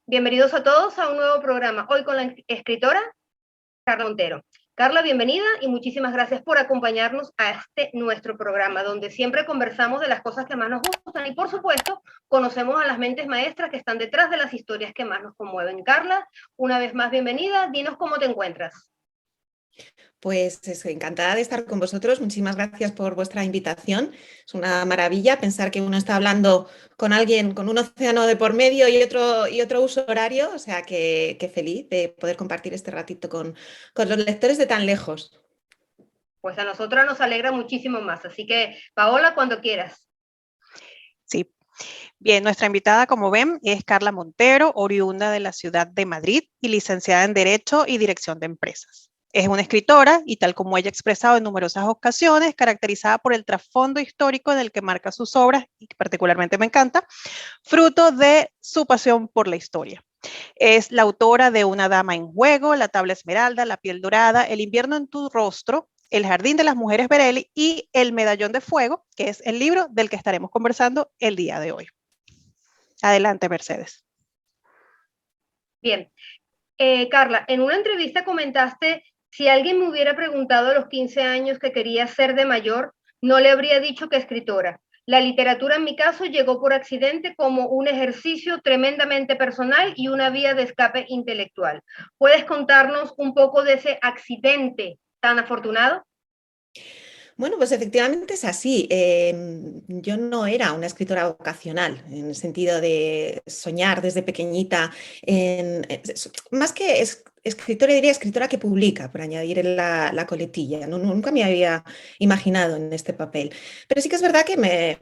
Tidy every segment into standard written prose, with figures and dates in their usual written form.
Bienvenidos a todos a un nuevo programa, hoy con la escritora Carla Montero. Carla, bienvenida y muchísimas gracias por acompañarnos a este nuestro programa, donde siempre conversamos de las cosas que más nos gustan y, por supuesto, conocemos a las mentes maestras que están detrás de las historias que más nos conmueven. Carla, una vez más, bienvenida. Dinos cómo te encuentras. Pues encantada de estar con vosotros. Muchísimas gracias por vuestra invitación. Es una maravilla pensar que uno está hablando con alguien con un océano de por medio y otro uso horario. O sea que feliz de poder compartir este ratito con los lectores de tan lejos. Pues a nosotras nos alegra muchísimo más. Así que, Paola, cuando quieras. Sí. Bien, nuestra invitada, como ven, es Carla Montero, oriunda de la ciudad de Madrid y licenciada en Derecho y Dirección de Empresas. Es una escritora y, tal como ella ha expresado en numerosas ocasiones, caracterizada por el trasfondo histórico en el que marca sus obras, y que particularmente me encanta, fruto de su pasión por la historia. Es la autora de Una dama en juego, La tabla esmeralda, La piel dorada, El invierno en tu rostro, El jardín de las mujeres Berelli y El medallón de fuego, que es el libro del que estaremos conversando el día de hoy. Adelante, Mercedes. Bien. Carla, en una entrevista comentaste: si alguien me hubiera preguntado a los 15 años qué quería ser de mayor, no le habría dicho que escritora. La literatura en mi caso llegó por accidente como un ejercicio tremendamente personal y una vía de escape intelectual. ¿Puedes contarnos un poco de ese accidente tan afortunado? Bueno, pues efectivamente es así. Yo no era una escritora vocacional, en el sentido de soñar desde pequeñita, más que escritora, diría escritora que publica, por añadir la coletilla. Nunca me había imaginado en este papel. Pero sí que es verdad que me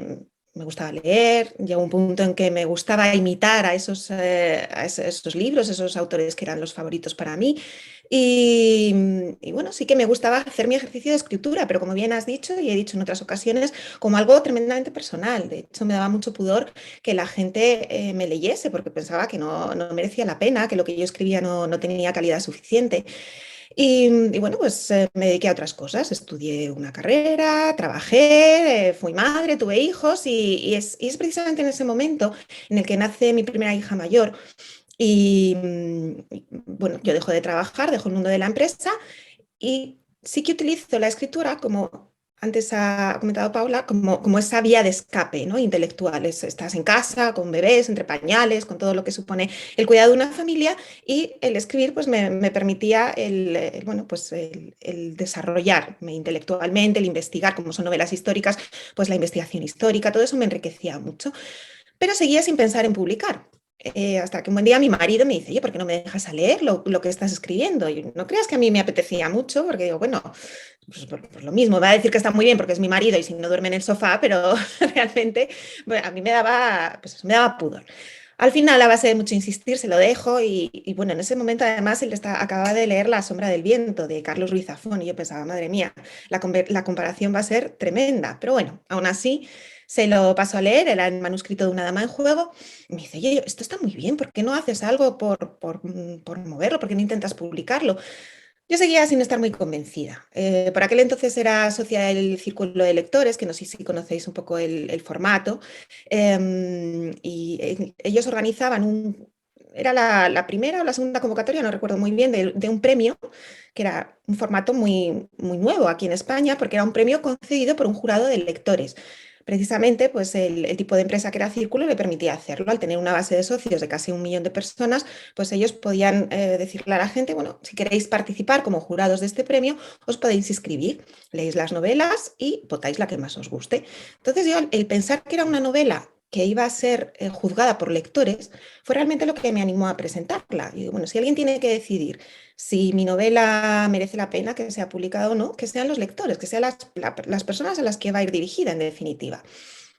gustaba leer, llegó un punto en que me gustaba imitar a esos libros, esos autores que eran los favoritos para mí. Y bueno, sí que me gustaba hacer mi ejercicio de escritura, pero como bien has dicho y he dicho en otras ocasiones, como algo tremendamente personal. De hecho, me daba mucho pudor que la gente me leyese porque pensaba que no merecía la pena, que lo que yo escribía no tenía calidad suficiente. Y bueno, pues me dediqué a otras cosas. Estudié una carrera, trabajé, fui madre, tuve hijos y es precisamente en ese momento en el que nace mi primera hija mayor. Y bueno, yo dejo de trabajar, dejo el mundo de la empresa y sí que utilizo la escritura como, antes ha comentado Paula, como esa vía de escape, ¿no? Intelectual. Estás en casa, con bebés, entre pañales, con todo lo que supone el cuidado de una familia y el escribir pues me permitía bueno, pues el desarrollarme intelectualmente, el investigar, como son novelas históricas, pues la investigación histórica, todo eso me enriquecía mucho. Pero seguía sin pensar en publicar. Hasta que un buen día mi marido me dice: oye, ¿por qué no me dejas a leer lo que estás escribiendo? Y no creas que a mí me apetecía mucho, porque digo, bueno, pues por lo mismo, va a decir que está muy bien porque es mi marido y si no duerme en el sofá, pero realmente bueno, a mí me daba pudor. Al final, a base de mucho insistir, se lo dejo y bueno, en ese momento además él acababa de leer La sombra del viento de Carlos Ruiz Zafón y yo pensaba, madre mía, la comparación va a ser tremenda, pero bueno, aún así se lo paso a leer, era el manuscrito de Una dama en juego, y me dice: oye, esto está muy bien, ¿por qué no haces algo por moverlo? ¿Por qué no intentas publicarlo? Yo seguía sin estar muy convencida. Por aquel entonces era socia del Círculo de Lectores, que no sé si conocéis un poco el formato, y ellos organizaban era la primera o la segunda convocatoria, no recuerdo muy bien, de un premio, que era un formato muy, muy nuevo aquí en España, porque era un premio concedido por un jurado de lectores. Precisamente, pues el tipo de empresa que era Círculo le permitía hacerlo. Al tener una base de socios de casi 1 millón de personas, pues ellos podían decirle a la gente: bueno, si queréis participar como jurados de este premio, os podéis inscribir, leéis las novelas y votáis la que más os guste. Entonces yo, el pensar que era una novela que iba a ser juzgada por lectores, fue realmente lo que me animó a presentarla. Y bueno, si alguien tiene que decidir si mi novela merece la pena que sea publicada o no, que sean los lectores, que sean las personas a las que va a ir dirigida en definitiva.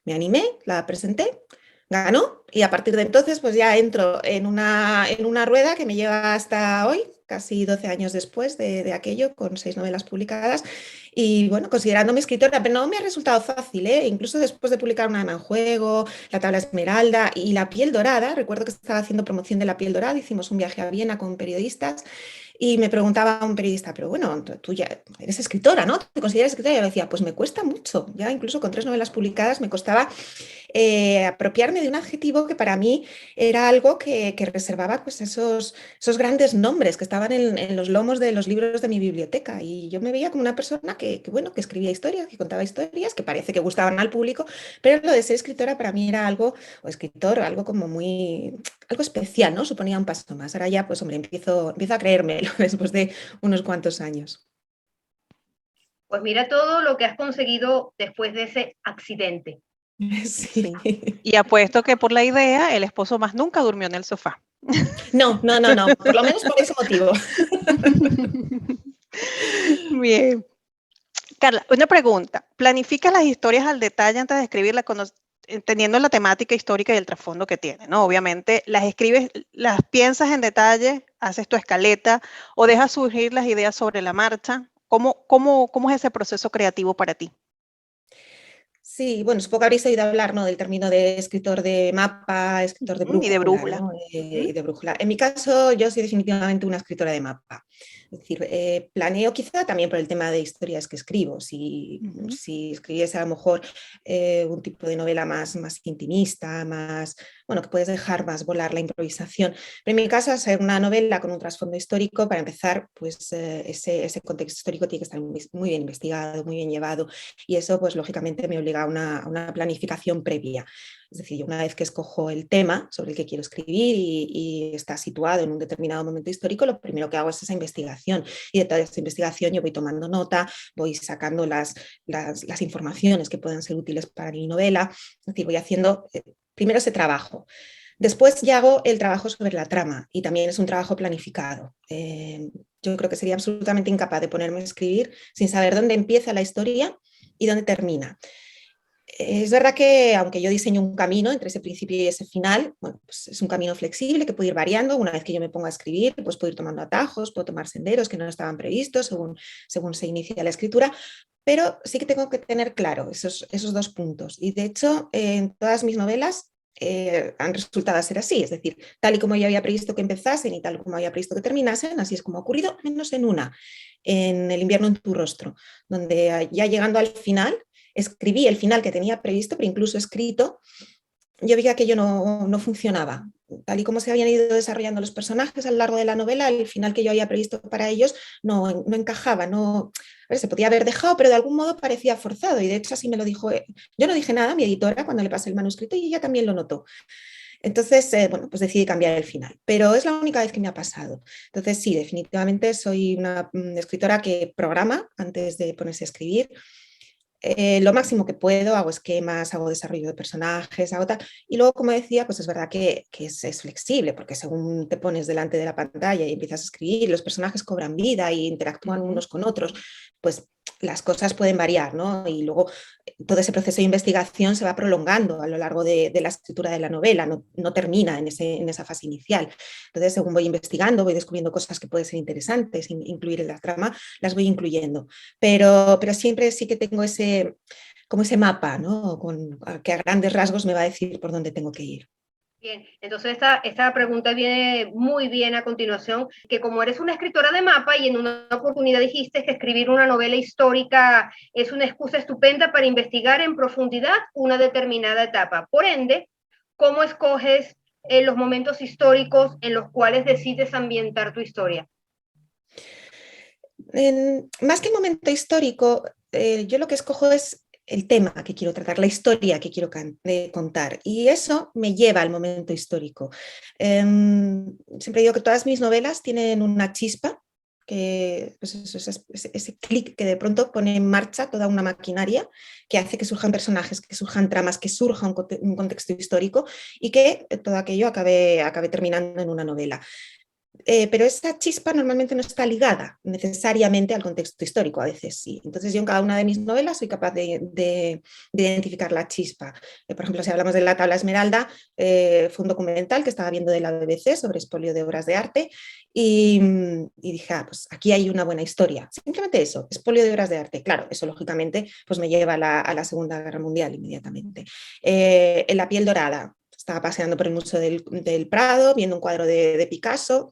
Me animé, la presenté, ganó y a partir de entonces pues ya entro en una rueda que me lleva hasta hoy, casi 12 años después de aquello, con 6 novelas publicadas y bueno, considerándome escritora, pero no me ha resultado fácil, ¿eh? Incluso después de publicar Una dama en juego, La tabla esmeralda y La piel dorada, recuerdo que estaba haciendo promoción de La piel dorada, hicimos un viaje a Viena con periodistas y me preguntaba un periodista: pero bueno, tú ya eres escritora, ¿no? ¿Te consideras escritora? Y yo le decía: pues me cuesta mucho, ya incluso con 3 novelas publicadas me costaba apropiarme de un adjetivo que para mí era algo que reservaba pues esos grandes nombres que estaban en los lomos de los libros de mi biblioteca. Y yo me veía como una persona bueno, que escribía historias, que contaba historias, que parece que gustaban al público, pero lo de ser escritora para mí era algo, o escritor, algo como algo especial, ¿no? Suponía un paso más. Ahora ya, pues hombre, empiezo a creérmelo después de unos cuantos años. Pues mira todo lo que has conseguido después de ese accidente. Sí. Y apuesto que por la idea, el esposo más nunca durmió en el sofá. No, por lo menos por ese motivo. Bien. Carla, una pregunta. ¿Planificas las historias al detalle antes de escribirlas, entendiendo la temática histórica y el trasfondo que tiene, ¿no? Obviamente, las escribes, las piensas en detalle, haces tu escaleta o dejas surgir las ideas sobre la marcha. ¿Cómo es ese proceso creativo para ti? Sí, bueno, supongo que habréis oído hablar, ¿no?, del término de escritor de mapa, escritor de Y de brújula, brújula. ¿no? Y de brújula. En mi caso, yo soy definitivamente una escritora de mapa. Es decir, planeo quizá también por el tema de historias que escribo. Si escribiese a lo mejor un tipo de novela más intimista, bueno, que puedes dejar más volar la improvisación. Pero en mi caso, ser una novela con un trasfondo histórico, para empezar, pues ese contexto histórico tiene que estar muy bien investigado, muy bien llevado, y eso, pues lógicamente, me obliga a una planificación previa. Es decir, una vez que escojo el tema sobre el que quiero escribir y está situado en un determinado momento histórico, lo primero que hago es esa investigación, y de toda esta investigación yo voy tomando nota, voy sacando las informaciones que puedan ser útiles para mi novela. Es decir, voy haciendo primero ese trabajo. Después ya hago el trabajo sobre la trama, y también es un trabajo planificado. Yo creo que sería absolutamente incapaz de ponerme a escribir sin saber dónde empieza la historia y dónde termina. Es verdad que, aunque yo diseño un camino entre ese principio y ese final, bueno, pues es un camino flexible que puede ir variando. Una vez que yo me ponga a escribir, pues puedo ir tomando atajos, puedo tomar senderos que no estaban previstos según se inicia la escritura, pero sí que tengo que tener claro esos dos puntos. Y de hecho, en todas mis novelas han resultado ser así, es decir, tal y como yo había previsto que empezasen y tal como había previsto que terminasen, así es como ha ocurrido, menos en una, en El invierno en tu rostro, donde ya llegando al final, escribí el final que tenía previsto, pero incluso escrito, yo vi que aquello no funcionaba. Tal y como se habían ido desarrollando los personajes a lo largo de la novela, el final que yo había previsto para ellos no encajaba, a ver, se podía haber dejado, pero de algún modo parecía forzado, y de hecho así me lo dijo. Yo no dije nada a mi editora cuando le pasé el manuscrito, y ella también lo notó. Entonces, bueno, pues decidí cambiar el final, pero es la única vez que me ha pasado. Entonces, sí, definitivamente soy una escritora que programa antes de ponerse a escribir. Lo máximo que puedo, hago esquemas, hago desarrollo de personajes, hago tal. Y luego, como decía, pues es verdad que es flexible, porque según te pones delante de la pantalla y empiezas a escribir, los personajes cobran vida y interactúan unos con otros, pues las cosas pueden variar, ¿no? Y luego todo ese proceso de investigación se va prolongando a lo largo de la escritura de la novela, no termina en esa fase inicial. Entonces, según voy investigando, voy descubriendo cosas que pueden ser interesantes, incluir en la trama, las voy incluyendo. Pero siempre sí que tengo como ese mapa, ¿no?, que a grandes rasgos me va a decir por dónde tengo que ir. Bien, entonces esta pregunta viene muy bien a continuación, que como eres una escritora de mapa y en una oportunidad dijiste que escribir una novela histórica es una excusa estupenda para investigar en profundidad una determinada etapa. Por ende, ¿cómo escoges los momentos históricos en los cuales decides ambientar tu historia? Más que el momento histórico, yo lo que escojo es el tema que quiero tratar, la historia que quiero contar, y eso me lleva al momento histórico. Siempre digo que todas mis novelas tienen una chispa, que pues ese clic que de pronto pone en marcha toda una maquinaria que hace que surjan personajes, que surjan tramas, que surja un contexto histórico, y que todo aquello acabe terminando en una novela. Pero esa chispa normalmente no está ligada necesariamente al contexto histórico, a veces sí. Entonces yo en cada una de mis novelas soy capaz de identificar la chispa. Por ejemplo, si hablamos de La tabla esmeralda, fue un documental que estaba viendo de la BBC sobre expolio de obras de arte, y dije, pues aquí hay una buena historia. Simplemente eso, expolio de obras de arte. Claro, eso lógicamente pues me lleva a la Segunda Guerra Mundial inmediatamente. En La piel dorada, estaba paseando por el Museo del Prado, viendo un cuadro de Picasso.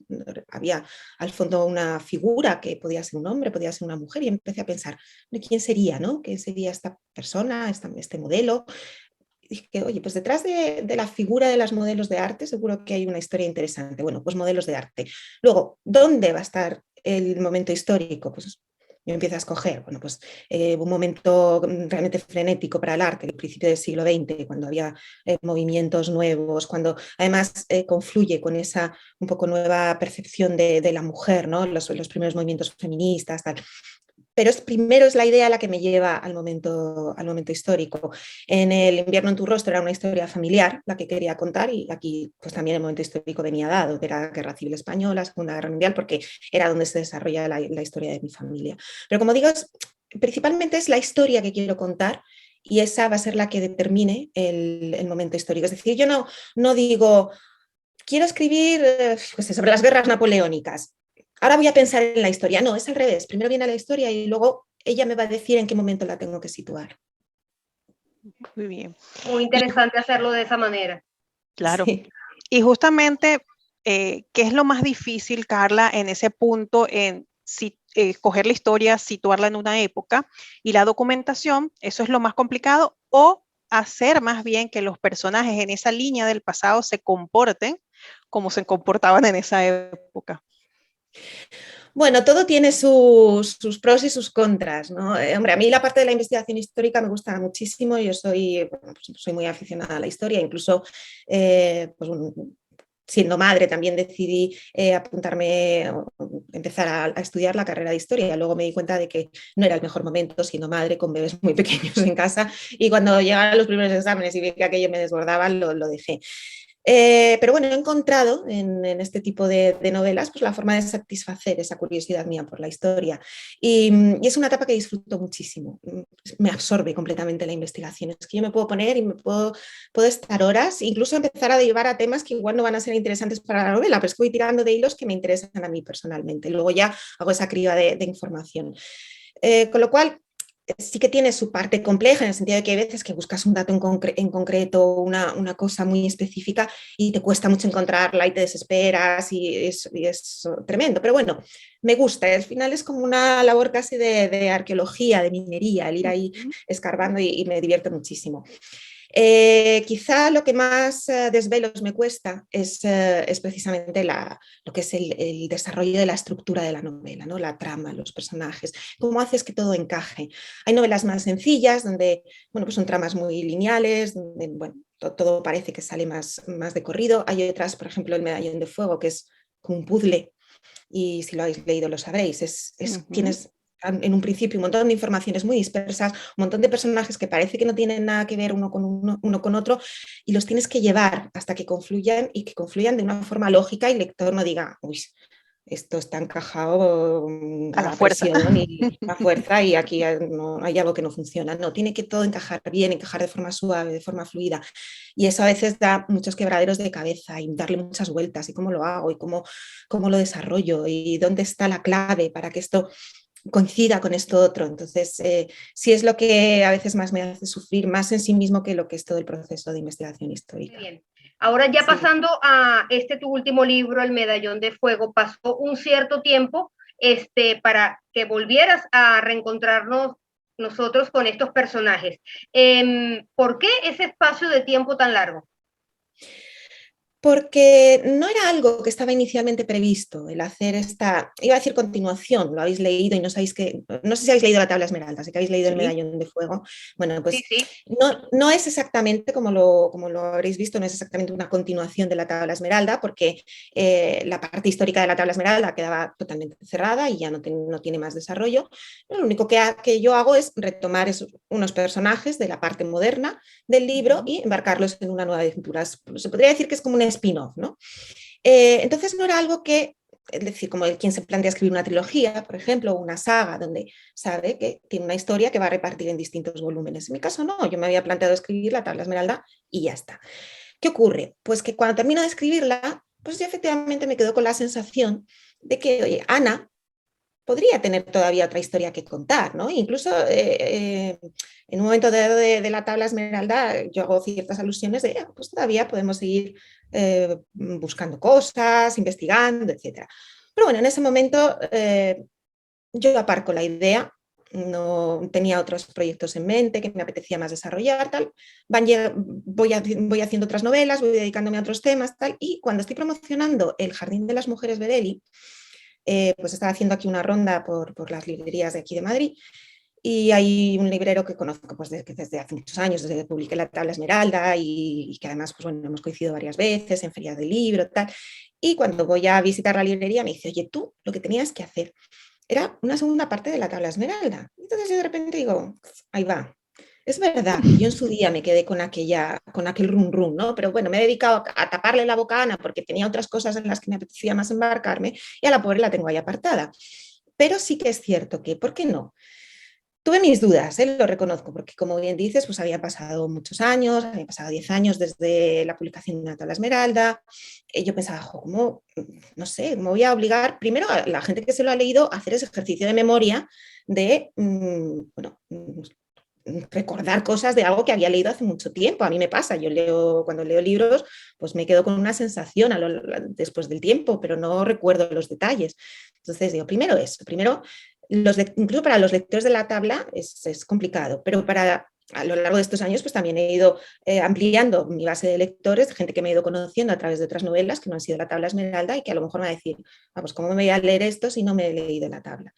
Había al fondo una figura que podía ser un hombre, podía ser una mujer, y empecé a pensar, ¿quién sería, no? ¿Quién sería esta persona, este modelo? dije, oye, pues detrás de la figura de las modelos de arte seguro que hay una historia interesante. Bueno, pues modelos de arte. Luego, ¿dónde va a estar el momento histórico? Pues yo empiezo a escoger, bueno, pues un momento realmente frenético para el arte, el principio del siglo XX, cuando había movimientos nuevos, cuando además confluye con esa un poco nueva percepción de la mujer, ¿no? Los primeros movimientos feministas, tal. Pero primero es la idea la que me lleva al momento histórico. En El invierno en tu rostro era una historia familiar la que quería contar y aquí pues también el momento histórico venía dado, de la Guerra Civil Española, Segunda Guerra Mundial, porque era donde se desarrolla la historia de mi familia. Pero como digo, principalmente es la historia que quiero contar y esa va a ser la que determine el momento histórico. Es decir, yo no digo, quiero escribir pues, sobre las guerras napoleónicas. Ahora voy a pensar en la historia. No, es al revés. Primero viene la historia y luego ella me va a decir en qué momento la tengo que situar. Muy bien. Muy interesante hacerlo de esa manera. Claro. Sí. Y justamente, ¿qué es lo más difícil, Carla, en ese punto, en coger la historia, situarla en una época y la documentación? ¿Eso es lo más complicado? ¿O hacer más bien que los personajes en esa línea del pasado se comporten como se comportaban en esa época? Bueno, todo tiene sus pros y sus contras, ¿no? Hombre, a mí la parte de la investigación histórica me gusta muchísimo. Yo soy, bueno, pues soy muy aficionada a la historia, incluso pues, siendo madre también decidí apuntarme, empezar a estudiar la carrera de historia. Luego me di cuenta de que no era el mejor momento siendo madre con bebés muy pequeños en casa y cuando llegaron los primeros exámenes y vi que aquello me desbordaba, lo dejé. Pero bueno, he encontrado en este tipo de novelas pues, la forma de satisfacer esa curiosidad mía por la historia y es una etapa que disfruto muchísimo. Me absorbe completamente la investigación. Es que yo me puedo poner y puedo estar horas, incluso empezar a derivar a temas que igual no van a ser interesantes para la novela, pero es que voy tirando de hilos que me interesan a mí personalmente. Luego ya hago esa criba de información. Con lo cual, sí que tiene su parte compleja en el sentido de que hay veces que buscas un dato en concreto, una cosa muy específica y te cuesta mucho encontrarla y te desesperas y es tremendo. Pero bueno, me gusta. Al final es como una labor casi de arqueología, de minería, el ir ahí escarbando y me divierto muchísimo. Quizá lo que más desvelos me cuesta es precisamente lo que es el desarrollo de la estructura de la novela, ¿no? La trama, los personajes, cómo haces que todo encaje. Hay novelas más sencillas donde bueno, pues son tramas muy lineales, donde bueno, todo parece que sale más de corrido. Hay otras, por ejemplo, El medallón de fuego, que es como un puzzle y si lo habéis leído lo sabréis. Tienes en un principio un montón de informaciones muy dispersas, un montón de personajes que parece que no tienen nada que ver uno con otro y los tienes que llevar hasta que confluyan y que confluyan de una forma lógica y el lector no diga, uy, esto está encajado A la a fuerza. presión y a fuerza y aquí hay algo que no funciona. No, tiene que todo encajar bien, encajar de forma suave, de forma fluida. Y eso a veces da muchos quebraderos de cabeza y darle muchas vueltas y cómo lo hago y cómo lo desarrollo y dónde está la clave para que esto coincida con esto otro. Entonces, sí es lo que a veces más me hace sufrir, más en sí mismo que lo que es todo el proceso de investigación histórica. Muy bien. Ahora ya Sí. pasando a tu último libro, El medallón de fuego, pasó un cierto tiempo para que volvieras a reencontrarnos nosotros con estos personajes. ¿Por qué ese espacio de tiempo tan largo? Porque no era algo que estaba inicialmente previsto, el hacer iba a decir continuación, lo habéis leído y no sabéis no sé si habéis leído La tabla esmeralda, sé que habéis leído El Sí. medallón de fuego, bueno, Sí, pues sí. no es exactamente como lo habréis visto, no es exactamente una continuación de La tabla esmeralda, porque la parte histórica de La tabla esmeralda quedaba totalmente cerrada y ya no tiene más desarrollo. Lo único que yo hago es retomar unos personajes de la parte moderna del libro y embarcarlos en una nueva aventura. Se podría decir que es como un spin-off, ¿no? Entonces no era algo que, es decir, como quien se plantea escribir una trilogía, por ejemplo, o una saga, donde sabe que tiene una historia que va a repartir en distintos volúmenes. En mi caso no, yo me había planteado escribir La tabla esmeralda y ya está. ¿Qué ocurre? Pues que cuando termino de escribirla, pues yo efectivamente me quedo con la sensación de que, oye, Ana podría tener todavía otra historia que contar, ¿no? Incluso en un momento de La tabla esmeralda yo hago ciertas alusiones de, pues todavía podemos seguir buscando cosas, investigando, etc. Pero bueno, en ese momento yo aparco la idea, no tenía otros proyectos en mente que me apetecía más desarrollar, tal. Voy haciendo otras novelas, voy dedicándome a otros temas, tal, y cuando estoy promocionando El Jardín de las Mujeres Bedeli, pues estaba haciendo aquí una ronda por las librerías de aquí de Madrid, y hay un librero que conozco pues, desde hace muchos años, desde que publiqué La Tabla Esmeralda, y que además pues, bueno, hemos coincidido varias veces en ferias de libro, tal. Y cuando voy a visitar la librería me dice, oye, tú lo que tenías que hacer era una segunda parte de La Tabla Esmeralda. Entonces yo de repente digo, ahí va. Es verdad que yo en su día me quedé con aquel rum rum, ¿no? Pero bueno, me he dedicado a taparle la boca a Ana porque tenía otras cosas en las que me apetecía más embarcarme, y a la pobre la tengo ahí apartada. Pero sí que es cierto que, ¿por qué no? Tuve mis dudas, lo reconozco, porque como bien dices, pues había pasado muchos años, había pasado 10 años desde la publicación de La Tabla Esmeralda. Yo pensaba, ¿cómo? No sé, ¿cómo voy a obligar primero a la gente que se lo ha leído a hacer ese ejercicio de memoria de, bueno, recordar cosas de algo que había leído hace mucho tiempo? A mí me pasa, cuando leo libros, pues me quedo con una sensación después del tiempo, pero no recuerdo los detalles. Entonces digo, primero eso, primero incluso para los lectores de La Tabla es complicado, pero a lo largo de estos años pues también he ido ampliando mi base de lectores, de gente que me he ido conociendo a través de otras novelas que no han sido La Tabla Esmeralda, y que a lo mejor me va a decir, vamos, ¿cómo me voy a leer esto si no me he leído La Tabla?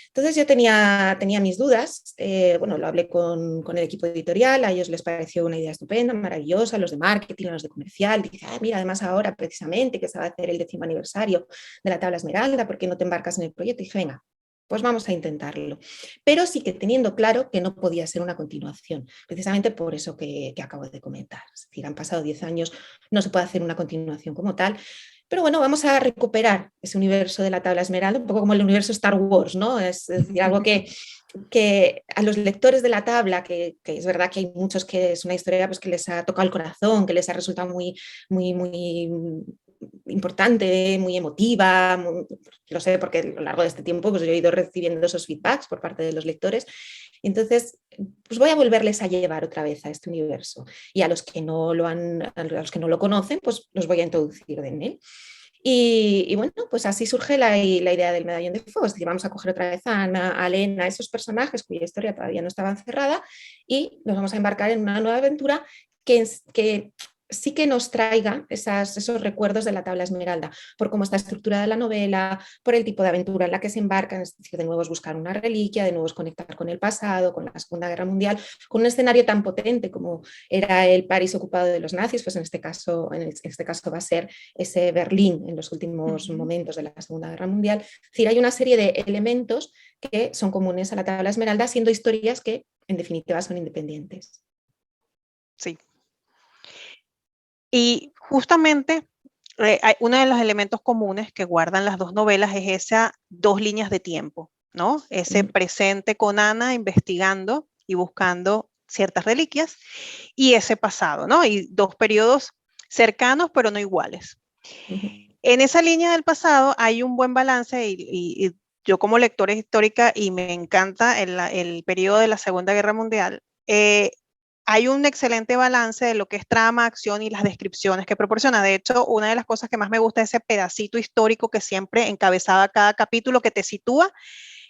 Entonces yo tenía mis dudas, bueno, lo hablé con el equipo editorial, a ellos les pareció una idea estupenda, maravillosa, los de marketing, los de comercial, dice, mira, además ahora precisamente que se va a hacer el 10º aniversario de La Tabla Esmeralda, ¿por qué no te embarcas en el proyecto? Y dije, venga, pues vamos a intentarlo. Pero sí que teniendo claro que no podía ser una continuación, precisamente por eso que acabo de comentar. Es decir, han pasado 10 años, no se puede hacer una continuación como tal, pero bueno, vamos a recuperar ese universo de La Tabla Esmeralda, un poco como el universo Star Wars, ¿no? Es decir, algo que a los lectores de La Tabla, que es verdad que hay muchos que es una historia pues, que les ha tocado el corazón, que les ha resultado muy, muy, muy importante, muy emotiva, lo sé porque a lo largo de este tiempo pues, yo he ido recibiendo esos feedbacks por parte de los lectores. Entonces, pues voy a volverles a llevar otra vez a este universo, y a los que no lo conocen, pues los voy a introducir en él. Y bueno, pues así surge la idea del medallón de fuego. Es decir, vamos a coger otra vez a Ana, a Elena, a esos personajes cuya historia todavía no estaba cerrada, y nos vamos a embarcar en una nueva aventura que sí que nos traiga esos recuerdos de La Tabla Esmeralda, por cómo está estructurada la novela, por el tipo de aventura en la que se embarcan. Es decir, de nuevo es buscar una reliquia, de nuevo es conectar con el pasado, con la Segunda Guerra Mundial, con un escenario tan potente como era el París ocupado de los nazis, pues en este caso va a ser ese Berlín en los últimos momentos de la Segunda Guerra Mundial. Es decir, hay una serie de elementos que son comunes a La Tabla Esmeralda, siendo historias que en definitiva son independientes. Sí. Y justamente uno de los elementos comunes que guardan las dos novelas es esas dos líneas de tiempo, ¿no? Ese presente con Ana investigando y buscando ciertas reliquias, y ese pasado, ¿no? Y dos periodos cercanos pero no iguales. En esa línea del pasado hay un buen balance, y yo como lectora histórica, y me encanta el periodo de la Segunda Guerra Mundial, hay un excelente balance de lo que es trama, acción y las descripciones que proporciona. De hecho, una de las cosas que más me gusta es ese pedacito histórico que siempre encabezaba cada capítulo, que te sitúa,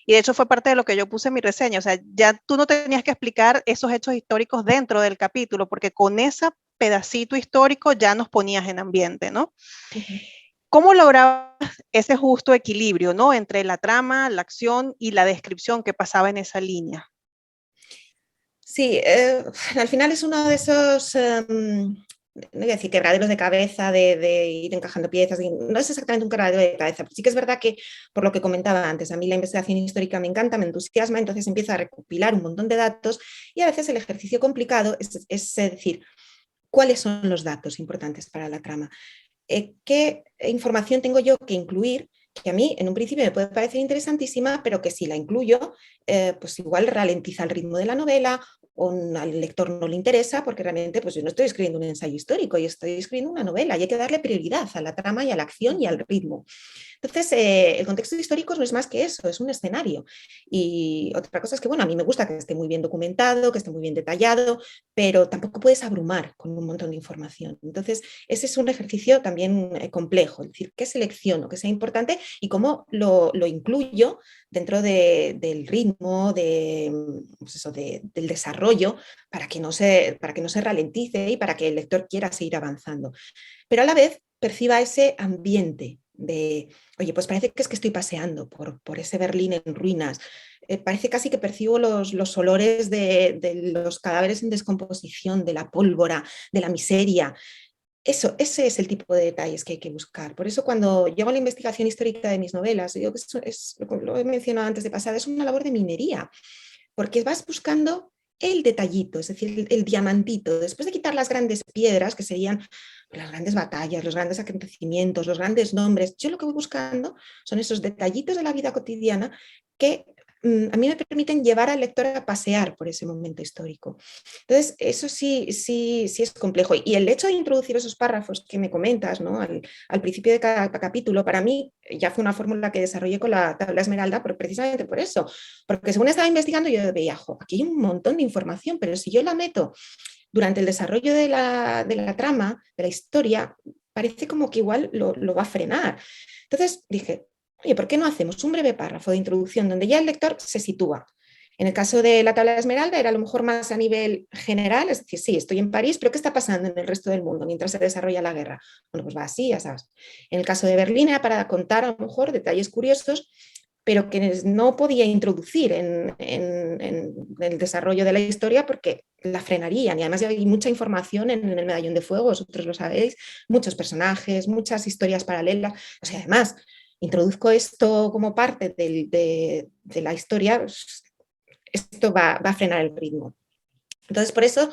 y de hecho fue parte de lo que yo puse en mi reseña. O sea, ya tú no tenías que explicar esos hechos históricos dentro del capítulo, porque con ese pedacito histórico ya nos ponías en ambiente, ¿no? ¿Cómo lograbas ese justo equilibrio, ¿no? Entre la trama, la acción y la descripción que pasaba en esa línea? Sí, al final es uno de esos, no voy a decir quebraderos de cabeza de ir encajando piezas, no es exactamente un quebradero de cabeza, pero sí que es verdad que, por lo que comentaba antes, a mí la investigación histórica me encanta, me entusiasma, entonces empiezo a recopilar un montón de datos, y a veces el ejercicio complicado es decir, ¿cuáles son los datos importantes para la trama? ¿Qué información tengo yo que incluir? Que a mí en un principio me puede parecer interesantísima, pero que si la incluyo, pues igual ralentiza el ritmo de la novela, o al lector no le interesa, porque realmente pues yo no estoy escribiendo un ensayo histórico, y estoy escribiendo una novela, y hay que darle prioridad a la trama y a la acción y al ritmo. Entonces, el contexto histórico no es más que eso, es un escenario. Y otra cosa es que, bueno, a mí me gusta que esté muy bien documentado, que esté muy bien detallado, pero tampoco puedes abrumar con un montón de información. Entonces, ese es un ejercicio también complejo, es decir, qué selecciono, qué sea importante y cómo lo incluyo dentro del ritmo, pues eso, del desarrollo, para que no se ralentice y para que el lector quiera seguir avanzando. Pero a la vez perciba ese ambiente de, oye, pues parece que es que estoy paseando por ese Berlín en ruinas, parece casi que percibo los olores de los cadáveres en descomposición, de la pólvora, de la miseria. Eso, ese es el tipo de detalles que hay que buscar. Por eso cuando llego a la investigación histórica de mis novelas, digo que lo he mencionado antes de pasada, es una labor de minería, porque vas buscando el detallito, es decir, el diamantito. Después de quitar las grandes piedras, que serían las grandes batallas, los grandes acontecimientos, los grandes nombres, yo lo que voy buscando son esos detallitos de la vida cotidiana que a mí me permiten llevar al lector a pasear por ese momento histórico. Entonces, eso sí es complejo. Y el hecho de introducir esos párrafos que me comentas, ¿no? Al principio de cada capítulo, para mí ya fue una fórmula que desarrollé con la tabla esmeralda, precisamente por eso. Porque según estaba investigando, yo veía, aquí hay un montón de información, pero si yo la meto durante el desarrollo de la trama, de la historia, parece como que igual lo va a frenar. Entonces dije, oye, ¿por qué no hacemos un breve párrafo de introducción donde ya el lector se sitúa? En el caso de la tabla de esmeralda era a lo mejor más a nivel general, es decir, sí, estoy en París, pero ¿qué está pasando en el resto del mundo mientras se desarrolla la guerra? Bueno, pues va así, ya sabes. En el caso de Berlín era para contar a lo mejor detalles curiosos, pero que no podía introducir en el desarrollo de la historia porque la frenarían. Y además hay mucha información en el Medallón de Fuego, vosotros lo sabéis, muchos personajes, muchas historias paralelas. O sea, además, introduzco esto como parte de la historia, pues, esto va a frenar el ritmo. Entonces, por eso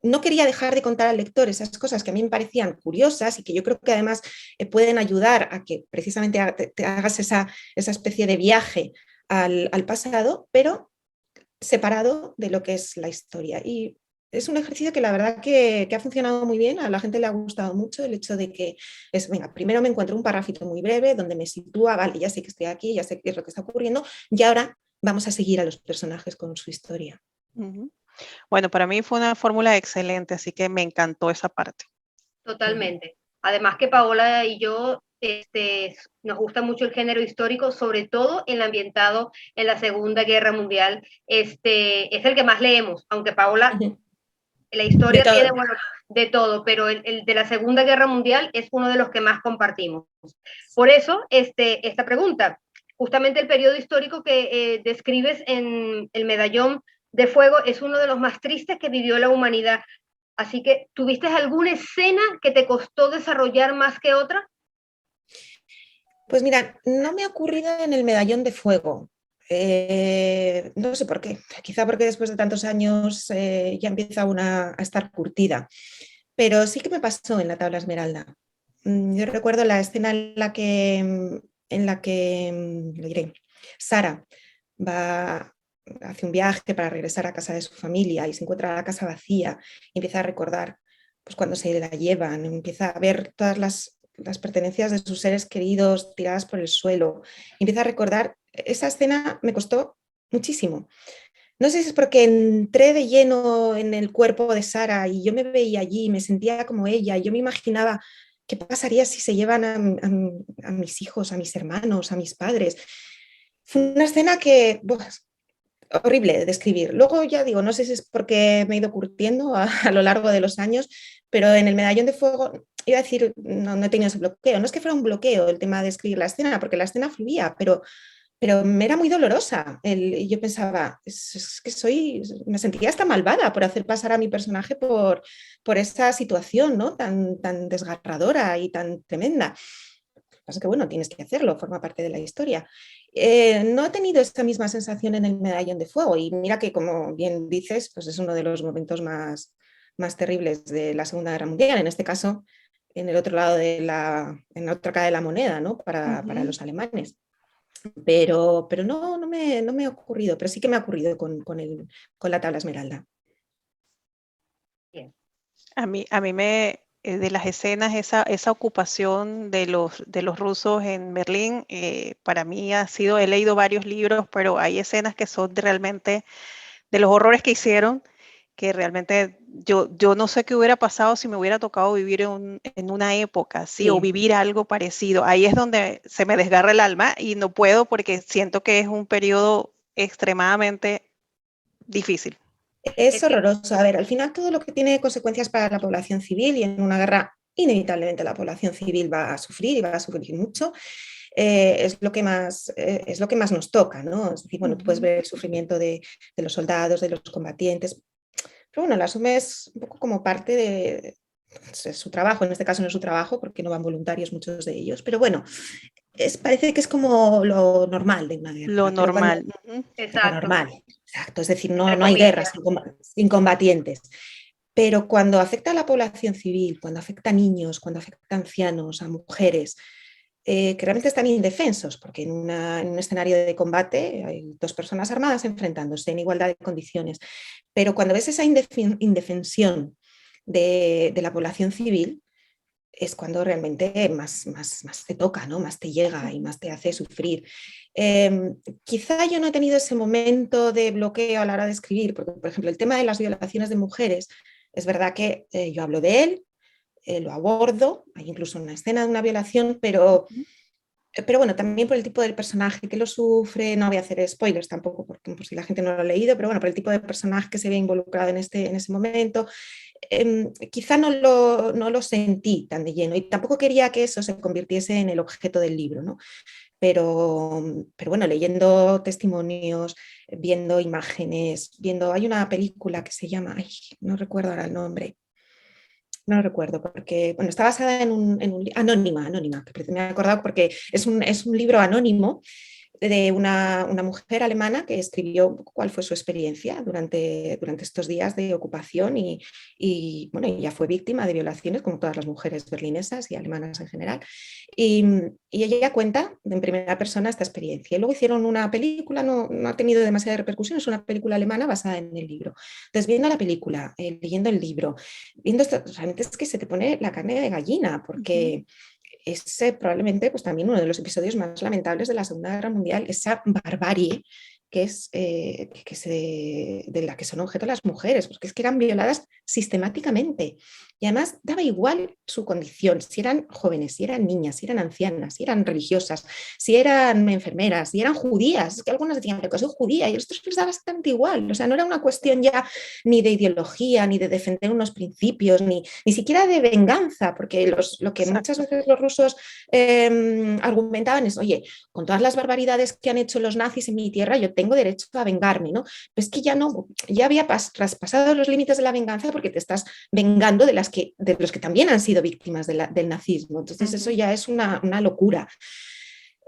no quería dejar de contar al lector esas cosas que a mí me parecían curiosas y que yo creo que además pueden ayudar a que precisamente te hagas esa especie de viaje al pasado, pero separado de lo que es la historia. Y es un ejercicio que la verdad que ha funcionado muy bien, a la gente le ha gustado mucho el hecho de que venga, primero me encuentro un parrafito muy breve donde me sitúa, vale, ya sé que estoy aquí, ya sé qué es lo que está ocurriendo, y ahora vamos a seguir a los personajes con su historia. Bueno, para mí fue una fórmula excelente, así que me encantó esa parte. Totalmente. Además que Paola y yo nos gusta mucho el género histórico, sobre todo el ambientado en la Segunda Guerra Mundial. Es el que más leemos, aunque Paola, la historia tiene, bueno, de todo, pero el de la Segunda Guerra Mundial es uno de los que más compartimos. Por eso, esta pregunta, justamente el periodo histórico que describes en El Medallón de Fuego es uno de los más tristes que vivió la humanidad. Así que, ¿tuviste alguna escena que te costó desarrollar más que otra? Pues mira, no me ha ocurrido en el Medallón de Fuego. No sé por qué, quizá porque después de tantos años ya empieza una a estar curtida, pero sí que me pasó en la tabla esmeralda. Yo recuerdo la escena lo diré, Sara hace un viaje para regresar a casa de su familia y se encuentra la casa vacía y empieza a recordar pues, cuando se la llevan, empieza a ver todas las pertenencias de sus seres queridos tiradas por el suelo, y empieza a recordar. Esa escena me costó muchísimo. No sé si es porque entré de lleno en el cuerpo de Sara y yo me veía allí, me sentía como ella, y yo me imaginaba qué pasaría si se llevan a mis hijos, a mis hermanos, a mis padres. Fue una escena que, horrible de describir. Luego ya digo, no sé si es porque me he ido curtiendo a lo largo de los años, pero en el Medallón de Fuego, iba a decir, no he tenido ese bloqueo. No es que fuera un bloqueo el tema de escribir la escena, porque la escena fluía, pero me era muy dolorosa. Yo pensaba, es que me sentía hasta malvada por hacer pasar a mi personaje por esa situación, ¿no? tan desgarradora y tan tremenda. Pasa que bueno, tienes que hacerlo, forma parte de la historia. No he tenido esta misma sensación en el Medallón de Fuego, y mira que, como bien dices, pues es uno de los momentos más terribles de la Segunda Guerra Mundial, en este caso en el otro lado en la otra cara de la moneda, ¿no? para los alemanes. Pero no me ha ocurrido, pero sí que me ha ocurrido con la tabla esmeralda. A mí me de las escenas, esa ocupación de los rusos en Berlín, para mí he leído varios libros, pero hay escenas que son realmente de los horrores que hicieron, que realmente yo no sé qué hubiera pasado si me hubiera tocado vivir en una época así, o Sí. vivir algo parecido. Ahí es donde se me desgarra el alma y no puedo porque siento que es un periodo extremadamente difícil. Es horroroso. A ver, al final todo lo que tiene consecuencias para la población civil, y en una guerra inevitablemente la población civil va a sufrir y va a sufrir mucho, es lo que más nos toca, ¿no? Es decir, bueno, tú puedes ver el sufrimiento de los soldados, de los combatientes, pero bueno, lo asumes un poco como parte de su trabajo. En este caso no es su trabajo porque no van voluntarios muchos de ellos, pero bueno, parece que es como lo normal de una Lo guerra, pero cuando normal. Ujú. lo Exacto, normal, exacto, es decir, entre no hay guerras comillas. sin combatientes. Pero cuando afecta a la población civil, cuando afecta a niños, cuando afecta a ancianos, a mujeres, que realmente están indefensos, porque en un escenario de combate hay dos personas armadas enfrentándose en igualdad de condiciones, pero cuando ves esa indefensión de la población civil, es cuando realmente más te toca, ¿no? Más te llega y más te hace sufrir. Quizá yo no he tenido ese momento de bloqueo a la hora de escribir, porque, por ejemplo, el tema de las violaciones de mujeres, es verdad que yo hablo de él, lo abordo, hay incluso una escena de una violación, pero bueno, también por el tipo del personaje que lo sufre, no voy a hacer spoilers tampoco, porque por si la gente no lo ha leído, pero bueno, por el tipo de personaje que se ve involucrado en ese momento, quizá no lo sentí tan de lleno y tampoco quería que eso se convirtiese en el objeto del libro, ¿no? Pero bueno, leyendo testimonios, viendo imágenes, hay una película que se llama, ay, no recuerdo ahora el nombre, no lo recuerdo, porque bueno, está basada Anónima, que me he acordado porque es un libro anónimo de una mujer alemana que escribió cuál fue su experiencia durante estos días de ocupación bueno, ella fue víctima de violaciones como todas las mujeres berlinesas y alemanas en general. Y ella cuenta en primera persona esta experiencia. Y luego hicieron una película, no ha tenido demasiada repercusión, es una película alemana basada en el libro. Entonces, viendo la película, leyendo el libro, viendo esto, realmente es que se te pone la carne de gallina, porque es probablemente pues, también uno de los episodios más lamentables de la Segunda Guerra Mundial, esa barbarie que es de la que son objeto las mujeres, porque es que eran violadas sistemáticamente. Y además daba igual su condición, si eran jóvenes, si eran niñas, si eran ancianas, si eran religiosas, si eran enfermeras, si eran judías. Es que algunas decían que soy judía y a estos les da bastante igual. O sea, no era una cuestión ya ni de ideología, ni de defender unos principios, ni siquiera de venganza, porque lo que muchas veces los rusos argumentaban es, oye, con todas las barbaridades que han hecho los nazis en mi tierra, yo tengo derecho a vengarme, ¿no? Pues que ya no, ya había traspasado los límites de la venganza porque te estás vengando de los que también han sido víctimas del nazismo. Entonces eso ya es una locura.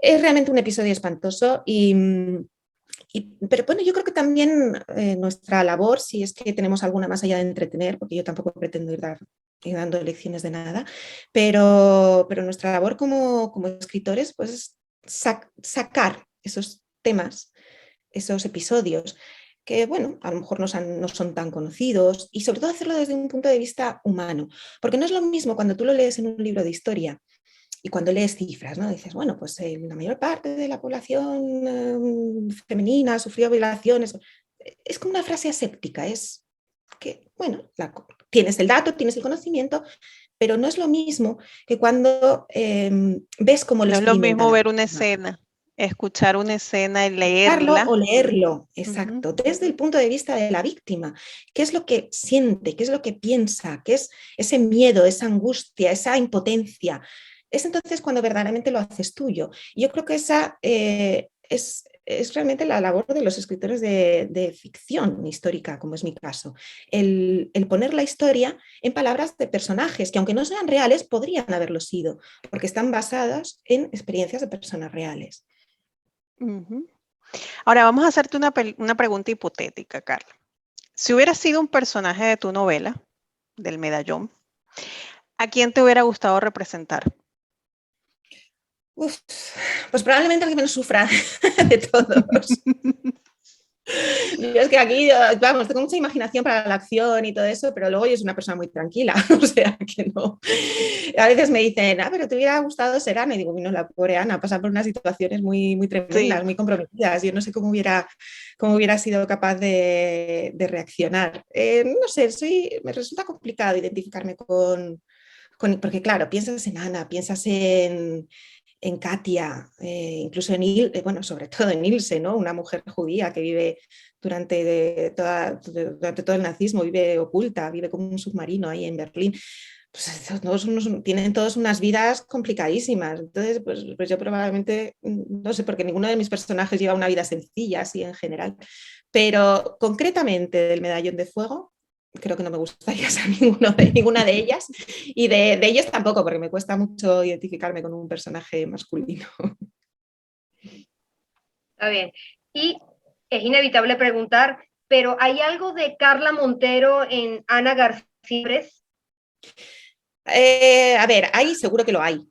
Es realmente un episodio espantoso pero bueno, yo creo que también nuestra labor, si es que tenemos alguna más allá de entretener, porque yo tampoco pretendo ir dando lecciones de nada, pero nuestra labor como escritores pues es sacar esos temas, esos episodios que, bueno, a lo mejor no son tan conocidos y sobre todo hacerlo desde un punto de vista humano, porque no es lo mismo cuando tú lo lees en un libro de historia y cuando lees cifras, ¿no? Dices, bueno, pues la mayor parte de la población femenina sufrió violaciones. Es como una frase aséptica, es que, bueno, tienes el dato, tienes el conocimiento, pero no es lo mismo que cuando ves cómo lo No es lo experimenta mismo la ver una persona. escena, escuchar una escena y Escucharlo leerla. o leerlo, Ujú. exacto, desde el punto de vista de la víctima. ¿Qué es lo que siente? ¿Qué es lo que piensa? ¿Qué es ese miedo, esa angustia, esa impotencia? Es entonces cuando verdaderamente lo haces tuyo. Y yo creo que esa es realmente la labor de los escritores de ficción histórica, como es mi caso. El poner la historia en palabras de personajes que, aunque no sean reales, podrían haberlo sido, porque están basadas en experiencias de personas reales. Ujú. Ahora vamos a hacerte una pregunta hipotética, Carla. Si hubieras sido un personaje de tu novela, del medallón, ¿a quién te hubiera gustado representar? Uf, pues probablemente alguien menos sufra de todos. Yo es que aquí, vamos, tengo mucha imaginación para la acción y todo eso, pero luego yo soy una persona muy tranquila, o sea que no. A veces me dicen, pero te hubiera gustado ser Ana, y digo, bueno, la pobre Ana pasa por unas situaciones muy, muy tremendas, Sí. muy comprometidas, yo no sé cómo hubiera sido capaz de reaccionar. No sé, me resulta complicado identificarme porque claro, piensas en Ana, piensas en Katia, incluso bueno, sobre todo en Ilse, ¿no? Una mujer judía que vive durante todo el nazismo, vive oculta, vive como un submarino ahí en Berlín. Pues tienen todos unas vidas complicadísimas. Entonces, pues yo probablemente, no sé, porque ninguno de mis personajes lleva una vida sencilla, así en general, pero concretamente del Medallón de Fuego, creo que no me gustaría ser ninguna de ellas y de ellos tampoco, porque me cuesta mucho identificarme con un personaje masculino. Está bien. Y es inevitable preguntar, pero ¿hay algo de Carla Montero en Ana García? A ver, ahí seguro que lo hay.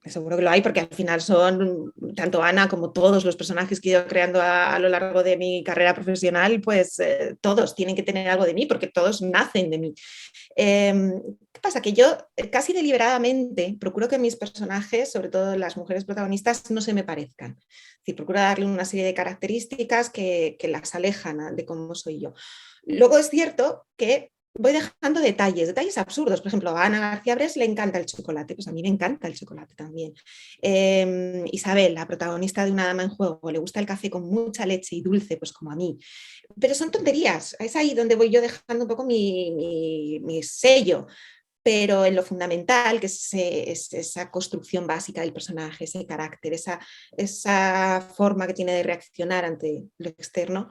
Seguro que lo hay porque al final son tanto Ana como todos los personajes que he ido creando a lo largo de mi carrera profesional, pues todos tienen que tener algo de mí porque todos nacen de mí. ¿Qué pasa? Que yo casi deliberadamente procuro que mis personajes, sobre todo las mujeres protagonistas, no se me parezcan. Es decir, procuro darle una serie de características que las alejan de cómo soy yo. Luego es cierto que voy dejando detalles absurdos. Por ejemplo, a Ana García Bres le encanta el chocolate, pues a mí me encanta el chocolate también. Isabel, la protagonista de Una dama en juego, le gusta el café con mucha leche y dulce, pues como a mí. Pero son tonterías, es ahí donde voy yo dejando un poco mi sello, pero en lo fundamental, que es esa construcción básica del personaje, ese carácter, esa forma que tiene de reaccionar ante lo externo,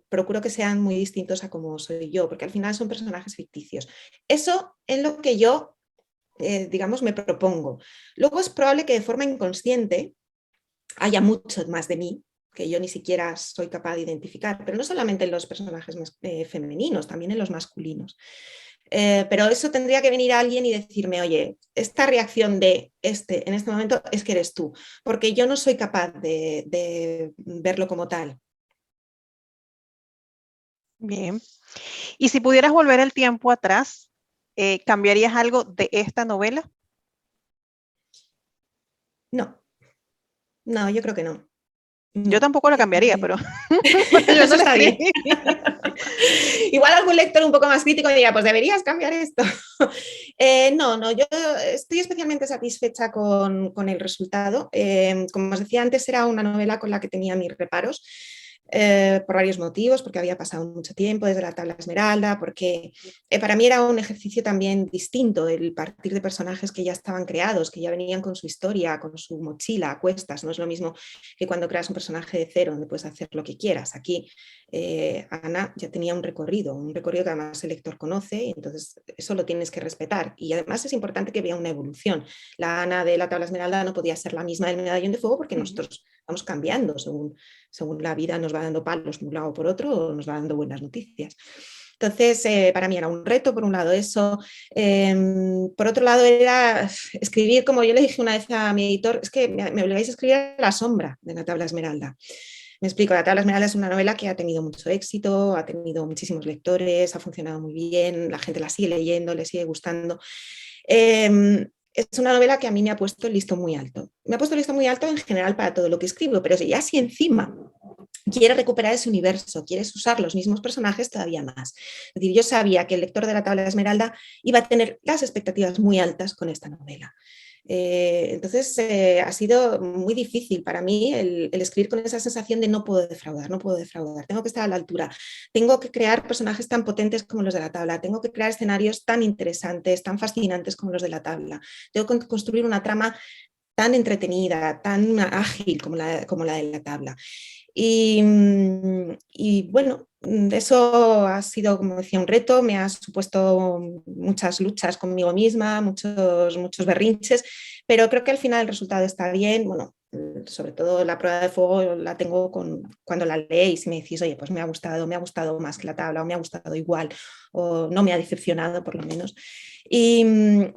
procuro que sean muy distintos a como soy yo, porque al final son personajes ficticios. Eso es lo que yo, digamos, me propongo. Luego es probable que de forma inconsciente haya mucho más de mí que yo ni siquiera soy capaz de identificar, pero no solamente en los personajes femeninos, también en los masculinos. Pero eso tendría que venir alguien y decirme, oye, esta reacción en este momento es que eres tú, porque yo no soy capaz de verlo como tal. Bien. Y si pudieras volver el tiempo atrás, ¿cambiarías algo de esta novela? No, yo creo que no. Yo No. tampoco la cambiaría, pero, pero yo Eso no la está bien. escribí. Igual algún lector un poco más crítico diría, pues deberías cambiar esto. No, yo estoy especialmente satisfecha con el resultado. Como os decía antes, era una novela con la que tenía mis reparos. Por varios motivos, porque había pasado mucho tiempo desde la tabla esmeralda, porque para mí era un ejercicio también distinto el partir de personajes que ya estaban creados, que ya venían con su historia, con su mochila a cuestas. No es lo mismo que cuando creas un personaje de cero, donde puedes hacer lo que quieras. Aquí Ana ya tenía un recorrido que además el lector conoce, y entonces eso lo tienes que respetar. Y además es importante que vea una evolución. La Ana de la tabla esmeralda no podía ser la misma del medallón de fuego porque nosotros vamos cambiando según la vida nos va dando palos de un lado por otro o nos va dando buenas noticias. Entonces, para mí era un reto, por un lado eso. Por otro lado, era escribir, como yo le dije una vez a mi editor, es que me obligáis a escribir a la sombra de la tabla esmeralda. Me explico, La tabla esmeralda es una novela que ha tenido mucho éxito, ha tenido muchísimos lectores, ha funcionado muy bien, la gente la sigue leyendo, le sigue gustando. Es una novela que a mí me ha puesto el listón muy alto. Me ha puesto el listón muy alto en general para todo lo que escribo, pero si encima quieres recuperar ese universo, quieres usar los mismos personajes todavía más. Es decir, yo sabía que el lector de la tabla esmeralda iba a tener las expectativas muy altas con esta novela. Entonces ha sido muy difícil para mí el escribir con esa sensación de no puedo defraudar, tengo que estar a la altura, tengo que crear personajes tan potentes como los de la tabla, tengo que crear escenarios tan interesantes, tan fascinantes como los de la tabla, tengo que construir una trama tan entretenida, tan ágil como la de la tabla. Y bueno, eso ha sido, como decía, un reto, me ha supuesto muchas luchas conmigo misma, muchos berrinches, pero creo que al final el resultado está bien. Bueno, sobre todo la prueba de fuego la tengo cuando la leéis y me decís, oye, pues me ha gustado más que la tabla, o me ha gustado igual, o no me ha decepcionado por lo menos. Y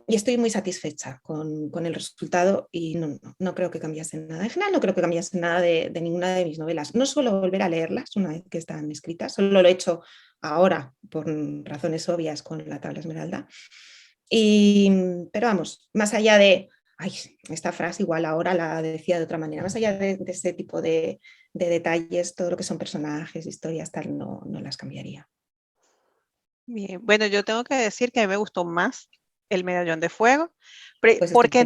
estoy muy satisfecha con el resultado y no creo que cambiase nada. En general no creo que cambiase nada de ninguna de mis novelas. No suelo volver a leerlas una vez que están escritas, solo lo he hecho ahora por razones obvias con la tabla Esmeralda. Pero vamos, más allá de, ay, esta frase igual ahora la decía de otra manera, más allá de ese tipo de detalles, todo lo que son personajes, historias, tal, no las cambiaría. Bien, bueno, yo tengo que decir que a mí me gustó más el Medallón de Fuego, Pues porque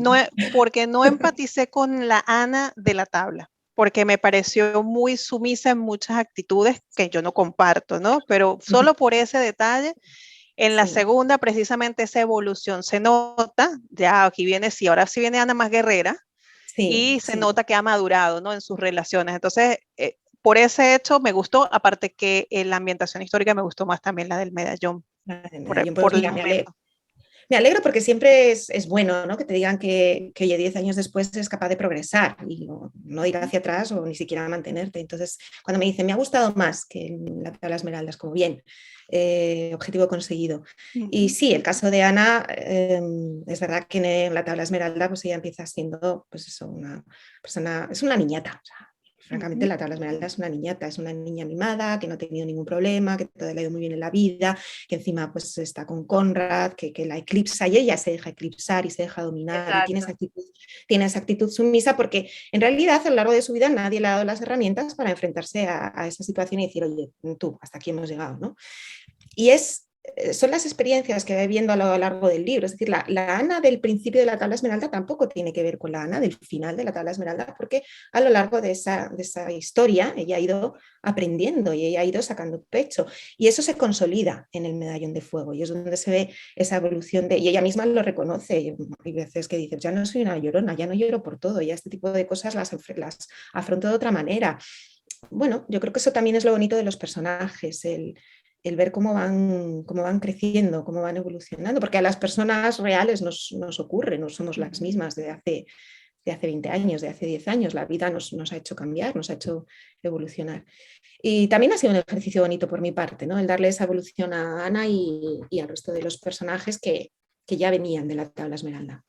no empaticé con la Ana de la tabla, porque me pareció muy sumisa en muchas actitudes que yo no comparto, ¿no? Pero solo por ese detalle, en la segunda, precisamente esa evolución se nota, ya aquí viene, sí, ahora sí viene Ana más guerrera, y se nota que ha madurado, ¿no? En sus relaciones. Entonces, por ese hecho me gustó, aparte que la ambientación histórica me gustó más también la del medallón. Pues mira, me alegro porque siempre es bueno, ¿no? Que te digan que oye, 10 años después eres capaz de progresar y no ir hacia atrás o ni siquiera mantenerte. Entonces, cuando me dicen, me ha gustado más que la tabla Esmeralda, es como bien, objetivo conseguido. Y sí, el caso de Ana, es verdad que en la tabla Esmeralda pues ella empieza siendo pues eso, una persona, es una niñata. O sea, francamente, la tabla Esmeralda es una niñata, es una niña mimada, que no ha tenido ningún problema, que todo le ha ido muy bien en la vida, que encima pues está con Conrad, que la eclipsa y ella se deja eclipsar y se deja dominar. Exacto. Y tiene esa actitud sumisa porque en realidad a lo largo de su vida nadie le ha dado las herramientas para enfrentarse a esa situación y decir, oye, tú, hasta aquí hemos llegado, ¿no? Y son las experiencias que va viendo a lo largo del libro. Es decir, la Ana del principio de la tabla Esmeralda tampoco tiene que ver con la Ana del final de la tabla Esmeralda, porque a lo largo de esa historia ella ha ido aprendiendo y ella ha ido sacando pecho. Y eso se consolida en el Medallón de Fuego y es donde se ve esa evolución y ella misma lo reconoce. Hay veces que dice, ya no soy una llorona, ya no lloro por todo, ya este tipo de cosas las afronto de otra manera. Bueno, yo creo que eso también es lo bonito de los personajes, el ver cómo van creciendo, cómo van evolucionando, porque a las personas reales nos ocurre, no somos las mismas de hace 20 años, de hace 10 años, la vida nos ha hecho cambiar, nos ha hecho evolucionar. Y también ha sido un ejercicio bonito por mi parte, ¿no? El darle esa evolución a Ana y al resto de los personajes que ya venían de la tabla Esmeralda.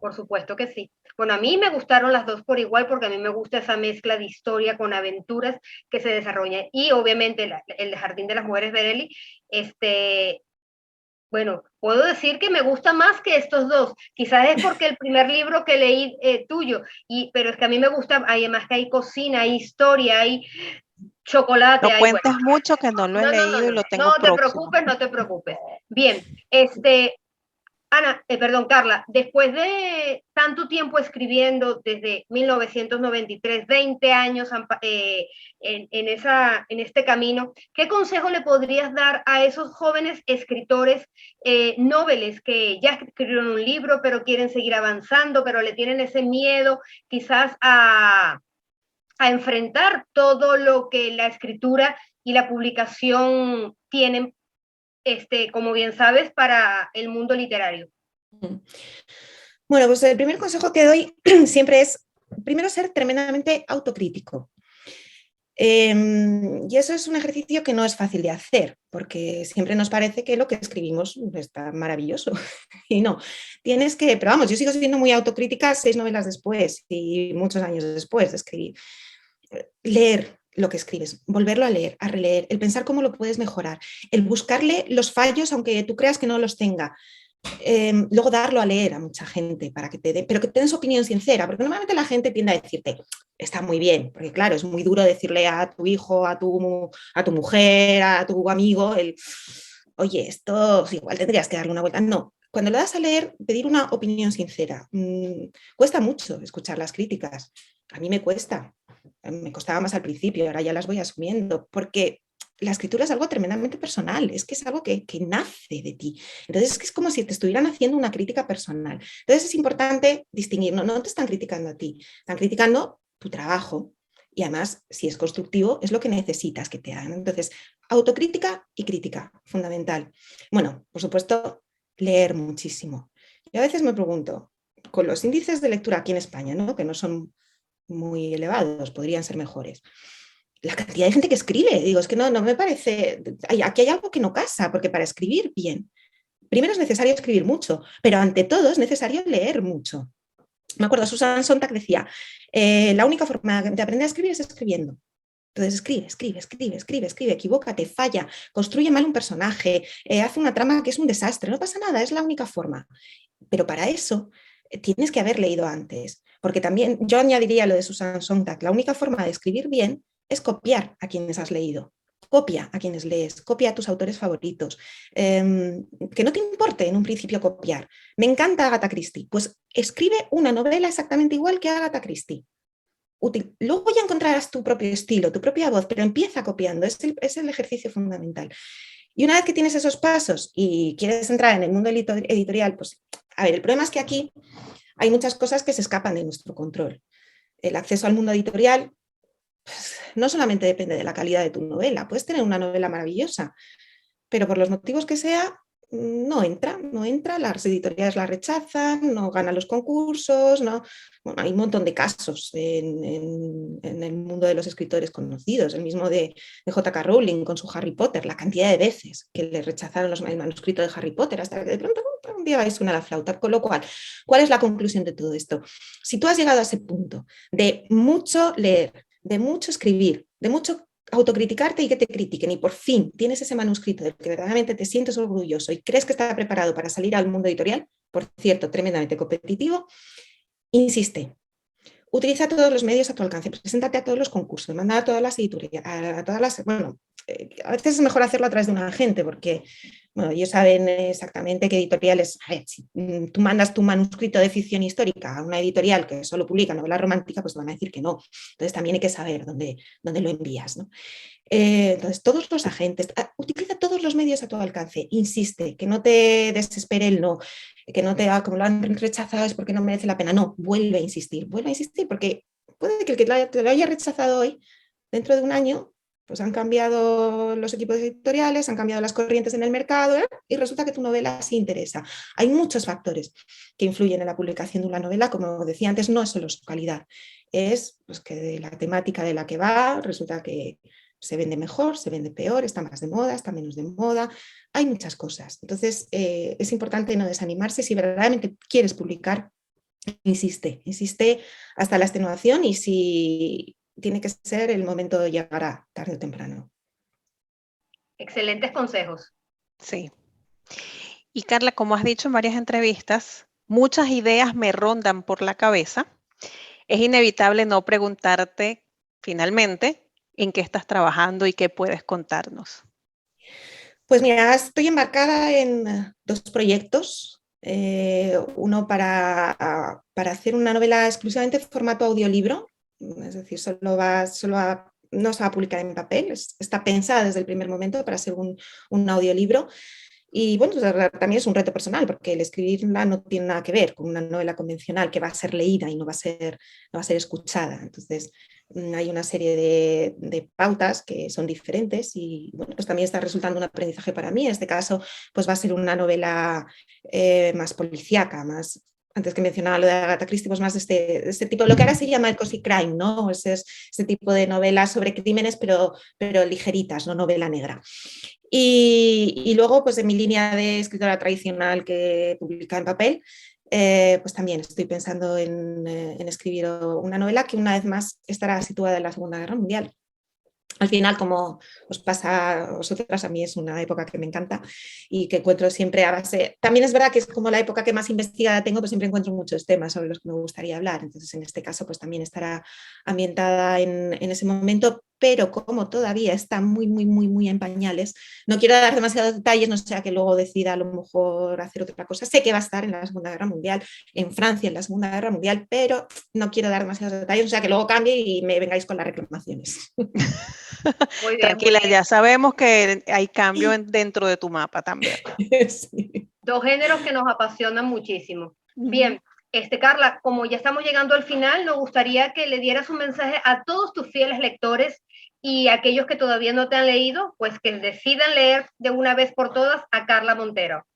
Por supuesto que sí. Bueno, a mí me gustaron las dos por igual porque a mí me gusta esa mezcla de historia con aventuras que se desarrolla. Y obviamente el Jardín de las Mujeres de Belli, bueno, puedo decir que me gusta más que estos dos. Quizás es porque el primer libro que leí tuyo, pero es que a mí me gusta, además que hay cocina, hay historia, hay chocolate. No cuentes mucho que no lo he leído y lo tengo próximo. No te preocupes. Bien, Ana, perdón, Carla, después de tanto tiempo escribiendo, desde 1993, 20 años en este camino, ¿qué consejo le podrías dar a esos jóvenes escritores noveles que ya escribieron un libro, pero quieren seguir avanzando, pero le tienen ese miedo quizás a enfrentar todo lo que la escritura y la publicación tienen, como bien sabes, para el mundo literario? Bueno, pues el primer consejo que doy siempre es, primero, ser tremendamente autocrítico. Y eso es un ejercicio que no es fácil de hacer, porque siempre nos parece que lo que escribimos está maravilloso. Y no, tienes que, pero vamos, yo sigo siendo muy autocrítica 6 novelas después y muchos años después de escribir. Leer lo que escribes, volverlo a leer, a releer, el pensar cómo lo puedes mejorar, el buscarle los fallos aunque tú creas que no los tenga. Luego darlo a leer a mucha gente para que te dé, pero que te den su opinión sincera, porque normalmente la gente tiende a decirte, está muy bien, porque claro, es muy duro decirle a tu hijo, a tu mujer, a tu amigo, oye, esto igual tendrías que darle una vuelta. No, cuando le das a leer, pedir una opinión sincera. Cuesta mucho escuchar las críticas, a mí me cuesta, me costaba más al principio, ahora ya las voy asumiendo, porque la escritura es algo tremendamente personal, es que es algo que nace de ti. Entonces es que es como si te estuvieran haciendo una crítica personal. Entonces es importante distinguir, no te están criticando a ti, están criticando tu trabajo y además, si es constructivo, es lo que necesitas que te hagan. Entonces, autocrítica y crítica, fundamental. Bueno, por supuesto, leer muchísimo. Yo a veces me pregunto, con los índices de lectura aquí en España, ¿no? Que no son muy elevados, podrían ser mejores. La cantidad de gente que escribe, digo, es que no me parece, aquí hay algo que no casa, porque para escribir bien, primero es necesario escribir mucho, pero ante todo es necesario leer mucho. Me acuerdo, Susan Sontag decía, la única forma de aprender a escribir es escribiendo. Entonces escribe, equivócate, falla, construye mal un personaje, hace una trama que es un desastre, no pasa nada, es la única forma. Pero para eso tienes que haber leído antes, porque también yo añadiría lo de Susan Sontag, la única forma de escribir bien es copiar a quienes has leído. Copia a quienes lees, copia a tus autores favoritos. Que no te importe en un principio copiar. Me encanta Agatha Christie, pues escribe una novela exactamente igual que Agatha Christie. Útil. Luego ya encontrarás tu propio estilo, tu propia voz, pero empieza copiando, es el ejercicio fundamental. Y una vez que tienes esos pasos y quieres entrar en el mundo editorial, pues a ver, el problema es que aquí hay muchas cosas que se escapan de nuestro control. El acceso al mundo editorial pues, no solamente depende de la calidad de tu novela, puedes tener una novela maravillosa, pero por los motivos que sea, no entra, las editoriales la rechazan, no ganan los concursos, no. Bueno, hay un montón de casos en el mundo de los escritores conocidos, el mismo de J.K. Rowling con su Harry Potter, la cantidad de veces que le rechazaron el manuscrito de Harry Potter hasta que de pronto un día va y suena la flauta. Con lo cual, ¿cuál es la conclusión de todo esto? Si tú has llegado a ese punto de mucho leer, de mucho escribir, de mucho autocriticarte y que te critiquen y por fin tienes ese manuscrito del que verdaderamente te sientes orgulloso y crees que está preparado para salir al mundo editorial, por cierto, tremendamente competitivo, insiste. Utiliza todos los medios a tu alcance, preséntate a todos los concursos, manda a todas las editoriales, a veces es mejor hacerlo a través de un agente porque bueno, ellos saben exactamente qué editoriales, a ver, si tú mandas tu manuscrito de ficción histórica a una editorial que solo publica novela romántica, pues te van a decir que no. Entonces también hay que saber dónde lo envías, ¿no? Entonces, todos los agentes, utiliza todos los medios a tu alcance, insiste, que no te desespere el no, que no te haga como lo han rechazado es porque no merece la pena, no, vuelve a insistir, porque puede que el que te lo haya rechazado hoy, dentro de un año, pues han cambiado los equipos editoriales, han cambiado las corrientes en el mercado y resulta que tu novela sí interesa. Hay muchos factores que influyen en la publicación de una novela, como decía antes, no es solo su calidad, es pues, que de la temática de la que va, resulta que se vende mejor, se vende peor, está más de moda, está menos de moda, hay muchas cosas. Entonces, es importante no desanimarse. Si verdaderamente quieres publicar, insiste hasta la extenuación y si tiene que ser, el momento llegará tarde o temprano. Excelentes consejos. Sí. Y Carla, como has dicho en varias entrevistas, muchas ideas me rondan por la cabeza. Es inevitable no preguntarte finalmente en qué estás trabajando y qué puedes contarnos. Pues mira, estoy embarcada en 2 proyectos. Uno para hacer una novela exclusivamente en formato audiolibro, es decir, no se va a publicar en papel, está pensada desde el primer momento para ser un audiolibro. Y bueno, también es un reto personal, porque el escribirla no tiene nada que ver con una novela convencional que va a ser leída y no va a ser escuchada. Entonces, hay una serie de pautas que son diferentes y bueno, pues también está resultando un aprendizaje para mí. En este caso, pues va a ser una novela más policíaca, más, antes que mencionaba lo de Agatha Christie, pues más de este tipo, lo que ahora se llama el cozy crime, ¿no? Ese tipo de novelas sobre crímenes, pero ligeritas, no novela negra. Y luego, pues en mi línea de escritora tradicional que publica en papel, pues también estoy pensando en escribir una novela que una vez más estará situada en la Segunda Guerra Mundial. Al final, como os pasa a vosotras, a mí es una época que me encanta y que encuentro siempre a base. También es verdad que es como la época que más investigada tengo, pues siempre encuentro muchos temas sobre los que me gustaría hablar. Entonces, en este caso, pues también estará ambientada en ese momento, pero como todavía está muy en pañales, no quiero dar demasiados detalles, no sea que luego decida a lo mejor hacer otra cosa. Sé que va a estar en la Segunda Guerra Mundial, en Francia en la Segunda Guerra Mundial, pero no quiero dar demasiados detalles, o sea que luego cambie y me vengáis con las reclamaciones. Muy bien, Tranquila, muy bien. ya sabemos que hay cambio dentro de tu mapa también. Sí. 2 géneros que nos apasionan muchísimo. Bien, Ujú. Carla, como ya estamos llegando al final, nos gustaría que le dieras un mensaje a todos tus fieles lectores y a aquellos que todavía no te han leído, pues que decidan leer de una vez por todas a Carla Montero.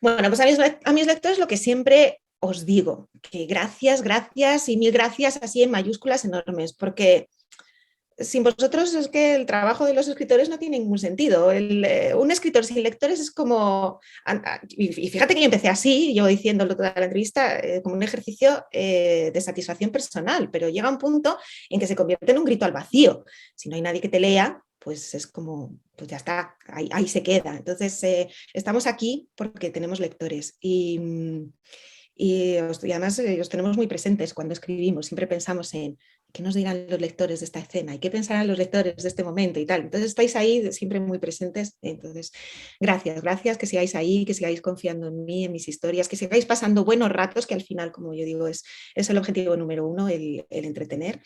Bueno, pues a mis lectores lo que siempre os digo que gracias, gracias y mil gracias así en mayúsculas enormes, porque sin vosotros es que el trabajo de los escritores no tiene ningún sentido. Un escritor sin lectores es como... Y fíjate que yo empecé así, yo diciéndolo toda la entrevista, como un ejercicio de satisfacción personal, pero llega un punto en que se convierte en un grito al vacío. Si no hay nadie que te lea, pues es como, pues ya está, ahí se queda. Entonces, estamos aquí porque tenemos lectores y además os tenemos muy presentes cuando escribimos, siempre pensamos en qué nos dirán los lectores de esta escena y qué pensarán los lectores de este momento y tal. Entonces estáis ahí siempre muy presentes. Entonces, gracias, gracias, que sigáis ahí, que sigáis confiando en mí, en mis historias, que sigáis pasando buenos ratos, que al final, como yo digo, es el objetivo número uno, el entretener.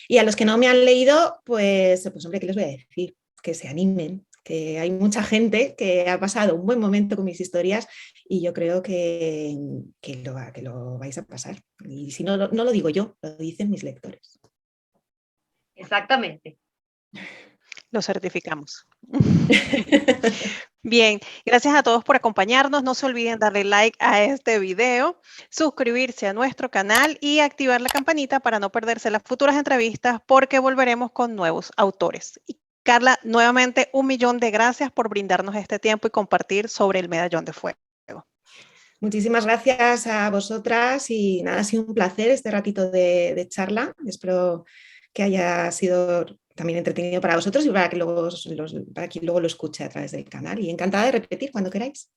Y a los que no me han leído, pues hombre, ¿qué les voy a decir? Que se animen, que hay mucha gente que ha pasado un buen momento con mis historias y yo creo que lo vais a pasar. Y si no, no lo digo yo, lo dicen mis lectores. Exactamente. Lo certificamos. Bien, gracias a todos por acompañarnos. No se olviden darle like a este video, suscribirse a nuestro canal y activar la campanita para no perderse las futuras entrevistas porque volveremos con nuevos autores. Y Carla, nuevamente 1.000.000 de gracias por brindarnos este tiempo y compartir sobre el Medallón de Fuego. Muchísimas gracias a vosotras y nada, ha sido un placer este ratito de charla. Espero que haya sido también entretenido para vosotros y para que luego, para quien luego lo escuche a través del canal. Y encantada de repetir cuando queráis.